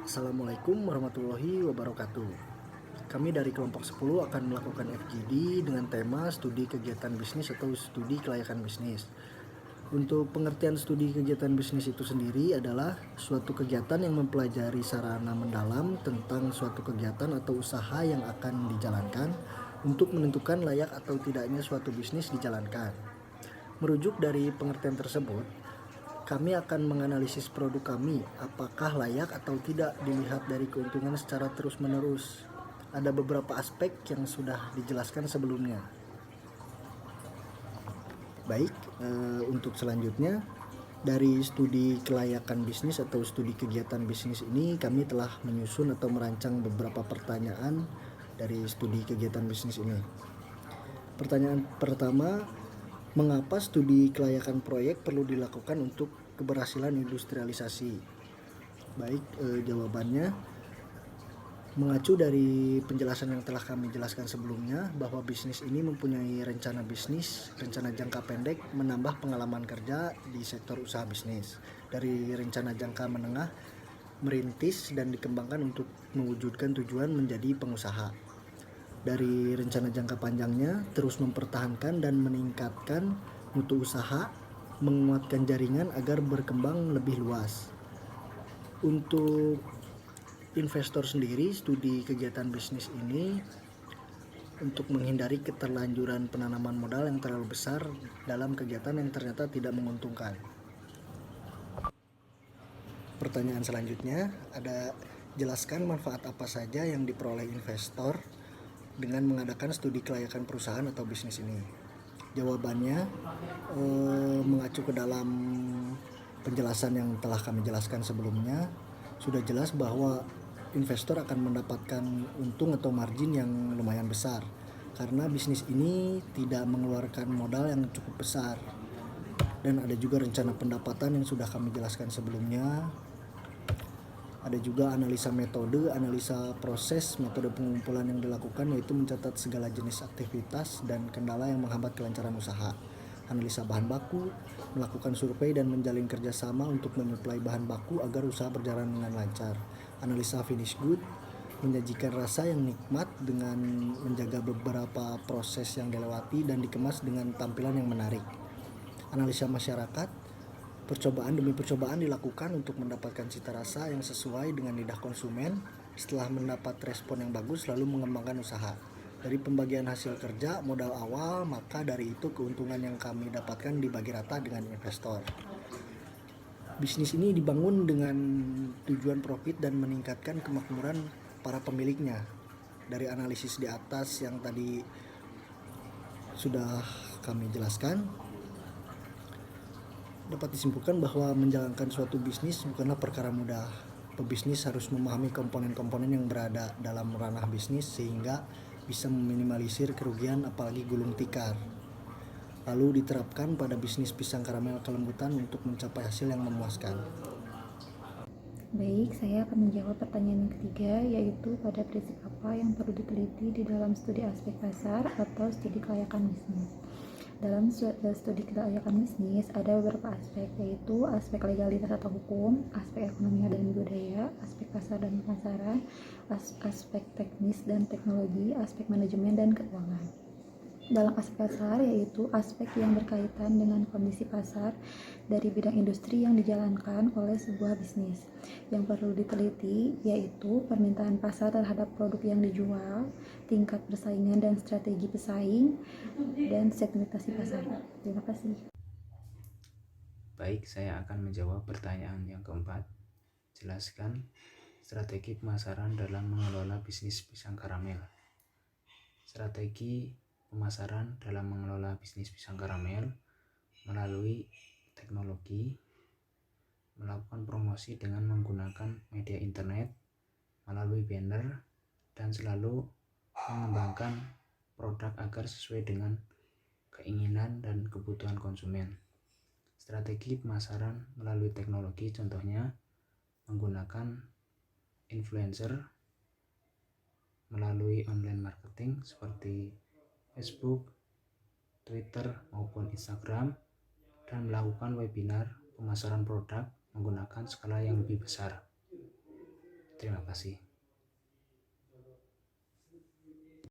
Assalamualaikum warahmatullahi wabarakatuh. Kami dari kelompok 10 akan melakukan FGD dengan tema studi kegiatan bisnis atau studi kelayakan bisnis. Untuk pengertian studi kegiatan bisnis itu sendiri adalah suatu kegiatan yang mempelajari sarana mendalam tentang suatu kegiatan atau usaha yang akan dijalankan untuk menentukan layak atau tidaknya suatu bisnis dijalankan. Merujuk dari pengertian tersebut, kami akan menganalisis produk kami, apakah layak atau tidak dilihat dari keuntungan secara terus-menerus. Ada beberapa aspek yang sudah dijelaskan sebelumnya. Baik, untuk selanjutnya, dari studi kelayakan bisnis atau studi kegiatan bisnis ini, kami telah menyusun atau merancang beberapa pertanyaan dari studi kegiatan bisnis ini. Pertanyaan pertama, mengapa studi kelayakan proyek perlu dilakukan untuk keberhasilan industrialisasi? Baik, jawabannya mengacu dari penjelasan yang telah kami jelaskan sebelumnya bahwa bisnis ini mempunyai rencana bisnis, rencana jangka pendek menambah pengalaman kerja di sektor usaha bisnis. Dari rencana jangka menengah merintis dan dikembangkan untuk mewujudkan tujuan menjadi pengusaha. Dari rencana jangka panjangnya terus mempertahankan dan meningkatkan mutu usaha, menguatkan jaringan agar berkembang lebih luas. Untuk investor sendiri, studi kegiatan bisnis ini untuk menghindari keterlanjuran penanaman modal yang terlalu besar dalam kegiatan yang ternyata tidak menguntungkan. Pertanyaan selanjutnya ada, jelaskan manfaat apa saja yang diperoleh investor dengan mengadakan studi kelayakan perusahaan atau bisnis ini. Jawabannya mengacu ke dalam penjelasan yang telah kami jelaskan sebelumnya, sudah jelas bahwa investor akan mendapatkan untung atau margin yang lumayan besar karena bisnis ini tidak mengeluarkan modal yang cukup besar. Dan ada juga rencana pendapatan yang sudah kami jelaskan sebelumnya. Ada juga analisa metode, analisa proses, metode pengumpulan yang dilakukan yaitu mencatat segala jenis aktivitas dan kendala yang menghambat kelancaran usaha. Analisa bahan baku, melakukan survei dan menjalin kerjasama untuk menyuplai bahan baku agar usaha berjalan dengan lancar. Analisa finish good, menyajikan rasa yang nikmat dengan menjaga beberapa proses yang dilewati dan dikemas dengan tampilan yang menarik. Analisa masyarakat, percobaan demi percobaan dilakukan untuk mendapatkan cita rasa yang sesuai dengan lidah konsumen. Setelah mendapat respon yang bagus, lalu mengembangkan usaha. Dari pembagian hasil kerja modal awal, maka dari itu keuntungan yang kami dapatkan dibagi rata dengan investor. Bisnis ini dibangun dengan tujuan profit dan meningkatkan kemakmuran para pemiliknya. Dari analisis di atas yang tadi sudah kami jelaskan, dapat disimpulkan bahwa menjalankan suatu bisnis bukanlah perkara mudah. Pebisnis harus memahami komponen-komponen yang berada dalam ranah bisnis sehingga bisa meminimalisir kerugian apalagi gulung tikar. Lalu diterapkan pada bisnis pisang karamel kelembutan untuk mencapai hasil yang memuaskan. Baik, saya akan menjawab pertanyaan yang ketiga, yaitu pada prinsip apa yang perlu diteliti di dalam studi aspek pasar atau studi kelayakan bisnis. Dalam studi kelayakan bisnis ada beberapa aspek, yaitu aspek legalitas atau hukum, aspek ekonomi dan budaya, aspek pasar dan pemasaran, aspek teknis dan teknologi, aspek manajemen dan keuangan. Dalam aspek pasar, yaitu aspek yang berkaitan dengan kondisi pasar dari bidang industri yang dijalankan oleh sebuah bisnis. Yang perlu diteliti yaitu permintaan pasar terhadap produk yang dijual, tingkat persaingan dan strategi pesaing, dan segmentasi pasar. Terima kasih. Baik, saya akan menjawab pertanyaan yang keempat. Jelaskan strategi pemasaran dalam mengelola bisnis pisang karamel. Strategi pemasaran dalam mengelola bisnis pisang karamel melalui teknologi, melakukan promosi dengan menggunakan media internet, melalui banner, dan selalu mengembangkan produk agar sesuai dengan keinginan dan kebutuhan konsumen. Strategi pemasaran melalui teknologi contohnya menggunakan influencer melalui online marketing seperti Facebook, Twitter maupun Instagram, dan melakukan webinar pemasaran produk menggunakan skala yang lebih besar. Terima kasih.